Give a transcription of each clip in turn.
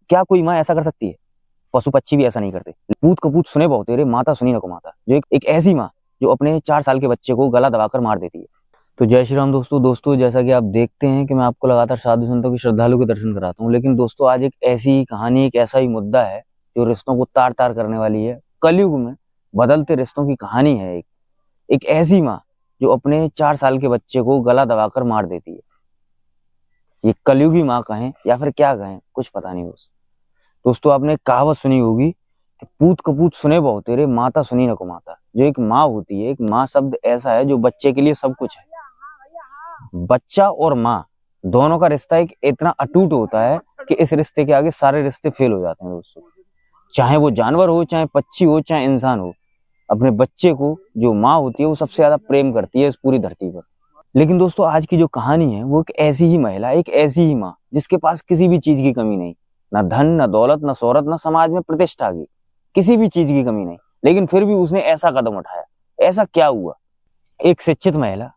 क्या कोई माँ ऐसा कर सकती है? पशु पक्षी भी ऐसा नहीं करते। पूत कपूत सुने बहु तेरे, माता सुनी न को माता। जो एक ऐसी माँ जो अपने 4 साल के बच्चे को गला दबाकर मार देती है। तो जय श्री राम दोस्तों, जैसा कि आप देखते हैं कि मैं आपको लगातार साधु संतों की श्रद्धालु के दर्शन कराता हूँ, लेकिन दोस्तों आज एक ऐसी कहानी, एक ऐसा ही मुद्दा है जो रिश्तों को तार तार करने वाली है। कलयुग में बदलते रिश्तों की कहानी है। एक ऐसी माँ जो अपने 4 साल के बच्चे को गला दबाकर मार देती है। ये कलयुगी माँ कहें या फिर क्या कहें, कुछ पता नहीं। दोस्तों आपने कहावत सुनी होगी कि पूत कपूत सुने बहु तेरे, माता सुनी न को माता। जो एक माँ होती है, एक माँ शब्द ऐसा है जो बच्चे के लिए सब कुछ है। बच्चा और माँ दोनों का रिश्ता एक इतना अटूट होता है कि इस रिश्ते के आगे सारे रिश्ते फेल हो जाते हैं दोस्तों। चाहे वो जानवर हो, चाहे पक्षी हो, चाहे इंसान हो, अपने बच्चे को जो माँ होती है वो सबसे ज्यादा प्रेम करती है इस पूरी धरती पर। लेकिन दोस्तों आज की जो कहानी है वो एक ऐसी ही महिला, एक ऐसी ही माँ जिसके पास किसी भी चीज की कमी नहीं, ना धन, ना दौलत, ना शोहरत, ना समाज में प्रतिष्ठा की किसी भी चीज की कमी नहीं, लेकिन फिर भी उसने ऐसा कदम उठाया। ऐसा क्या हुआ? एक शिक्षित महिला,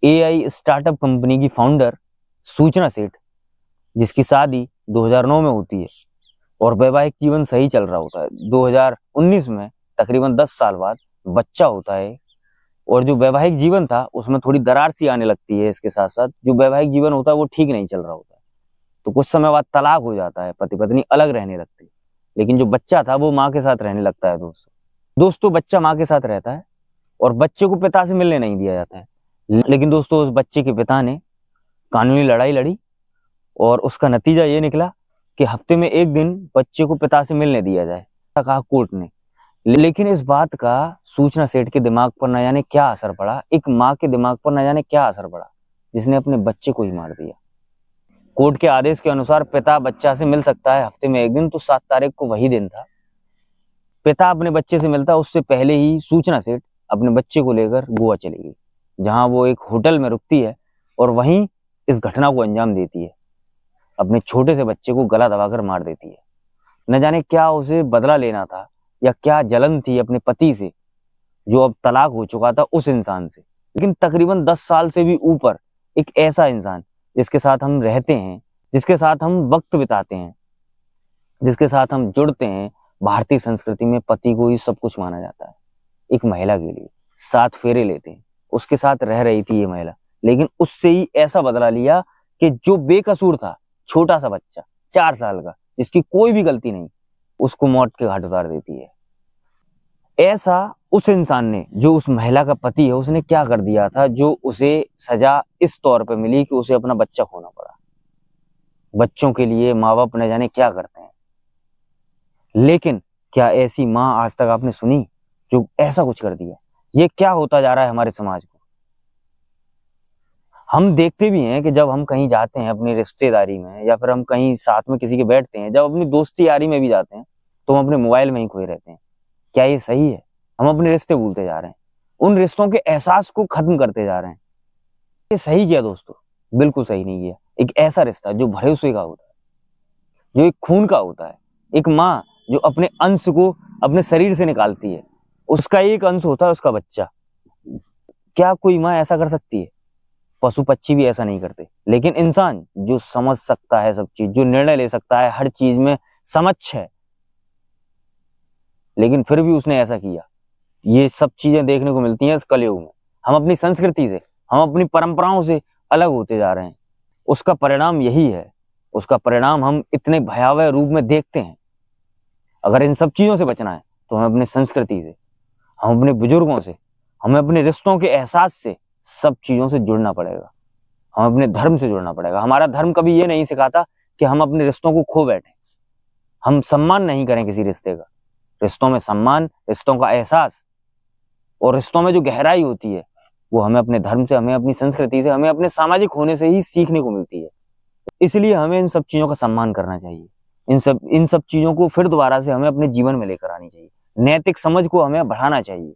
एआई स्टार्टअप कंपनी की फाउंडर सूचना सेठ, जिसकी शादी 2009 में होती है और वैवाहिक जीवन सही चल रहा होता है। 2019 में तकरीबन 10 साल बाद बच्चा होता है और जो वैवाहिक जीवन था उसमें थोड़ी दरार सी आने लगती है। इसके साथ साथ जो वैवाहिक जीवन होता है वो ठीक नहीं चल रहा होता है, तो कुछ समय बाद तलाक हो जाता है, पति पत्नी अलग रहने लगते हैं। लेकिन जो बच्चा था वो माँ के साथ रहने लगता है। दोस्तों बच्चा माँ के साथ रहता है और बच्चे को पिता से मिलने नहीं दिया जाता है। लेकिन दोस्तों उस बच्चे के पिता ने कानूनी लड़ाई लड़ी और उसका नतीजा ये निकला कि हफ्ते में एक दिन बच्चे को पिता से मिलने दिया जाए, कहा कोर्ट ने। लेकिन इस बात का सूचना सेठ के दिमाग पर न जाने क्या असर पड़ा, एक माँ के दिमाग पर न जाने क्या असर पड़ा, जिसने अपने बच्चे को ही मार दिया। कोर्ट के आदेश के अनुसार पिता बच्चा से मिल सकता है हफ्ते में एक दिन, तो 7 तारीख को वही दिन था। पिता अपने बच्चे से मिलता, उससे पहले ही सूचना सेठ अपने बच्चे को लेकर गोवा चली गई, जहां वो एक होटल में रुकती है और वहीं इस घटना को अंजाम देती है। अपने छोटे से बच्चे को गला दबाकर मार देती है। न जाने क्या उसे बदला लेना था या क्या जलन थी अपने पति से, जो अब तलाक हो चुका था उस इंसान से। लेकिन तकरीबन 10 साल से भी ऊपर एक ऐसा इंसान जिसके साथ हम रहते हैं, जिसके साथ हम वक्त बिताते हैं, जिसके साथ हम जुड़ते हैं, भारतीय संस्कृति में पति को ही सब कुछ माना जाता है। एक महिला के लिए 7 फेरे लेते हैं, उसके साथ रह रही थी ये महिला, लेकिन उससे ही ऐसा बदला लिया कि जो बेकसूर था, छोटा सा बच्चा 4 साल का, जिसकी कोई भी गलती नहीं, उसको मौत के घाट उतार देती है। ऐसा उस इंसान ने, जो उस महिला का पति है, उसने क्या कर दिया था जो उसे सजा इस तौर पे मिली कि उसे अपना बच्चा खोना पड़ा। बच्चों के लिए माँ बाप न जाने क्या करते हैं, लेकिन क्या ऐसी माँ आज तक आपने सुनी जो ऐसा कुछ कर दिया? ये क्या होता जा रहा है हमारे समाज को? हम देखते भी हैं कि जब हम कहीं जाते हैं अपनी रिश्तेदारी में, या फिर हम कहीं साथ में किसी के बैठते हैं, जब अपनी दोस्ती यारी में भी जाते हैं, तो हम अपने मोबाइल में ही खोए रहते हैं। क्या ये सही है? हम अपने रिश्ते भूलते जा रहे हैं, उन रिश्तों के एहसास को खत्म करते जा रहे हैं। ये सही किया दोस्तों? बिल्कुल सही नहीं किया। एक ऐसा रिश्ता जो भरोसे का होता है, जो एक खून का होता है, एक माँ जो अपने अंश को अपने शरीर से निकालती है, उसका एक अंश होता है उसका बच्चा। क्या कोई माँ ऐसा कर सकती है? पशु पक्षी भी ऐसा नहीं करते। लेकिन इंसान जो समझ सकता है सब चीज, जो निर्णय ले सकता है, हर चीज में समक्ष है, लेकिन फिर भी उसने ऐसा किया। ये सब चीजें देखने को मिलती हैं इस कलयुग में। हम अपनी संस्कृति से, हम अपनी परंपराओं से अलग होते जा रहे हैं। उसका परिणाम यही है, उसका परिणाम हम इतने भयावह रूप में देखते हैं। अगर इन सब चीजों से बचना है तो हमें अपनी संस्कृति से, हम अपने बुजुर्गों से, हमें अपने रिश्तों के एहसास से, सब चीजों से जुड़ना पड़ेगा। हम अपने धर्म से जुड़ना पड़ेगा। हमारा धर्म कभी ये नहीं सिखाता कि हम अपने रिश्तों को खो बैठे, हम सम्मान नहीं करें किसी रिश्ते का। रिश्तों में सम्मान, रिश्तों का एहसास और रिश्तों में जो गहराई होती है, वो हमें अपने धर्म से, हमें अपनी संस्कृति से, हमें अपने सामाजिक होने से ही सीखने को मिलती है। इसलिए हमें इन सब चीजों का सम्मान करना चाहिए। इन सब चीजों को फिर दोबारा से हमें अपने जीवन में लेकर आनी चाहिए। नैतिक समझ को हमें बढ़ाना चाहिए।